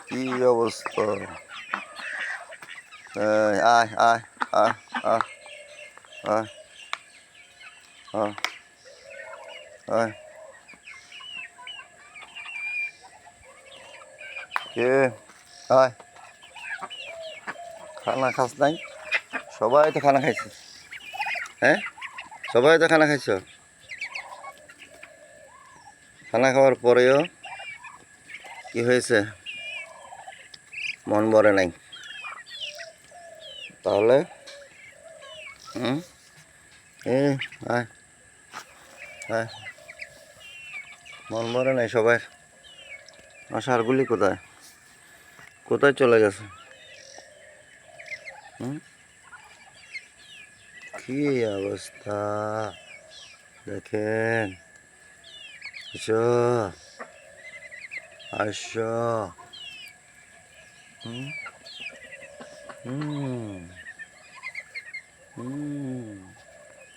কি অবস্থা? এই, আয় আয় আয় আয় আয় আয় আয়। কে? আয়। খানা খাস নাই? সবাই তো খানা খাইছে। হ্যাঁ, সবাই তো খানা খাইছ। খানা খাওয়ার পরেও কি হয়েছে? মন ভরে নাই তাহলে? হুম, এ আয় আয়। মন ভরে নাই সবাই। আষাঢ়গুলি কোথায়? কোথায় চলে গেছে? হুম, কি অবস্থা দেখেন। এসো, আসো। হুম হুম হুম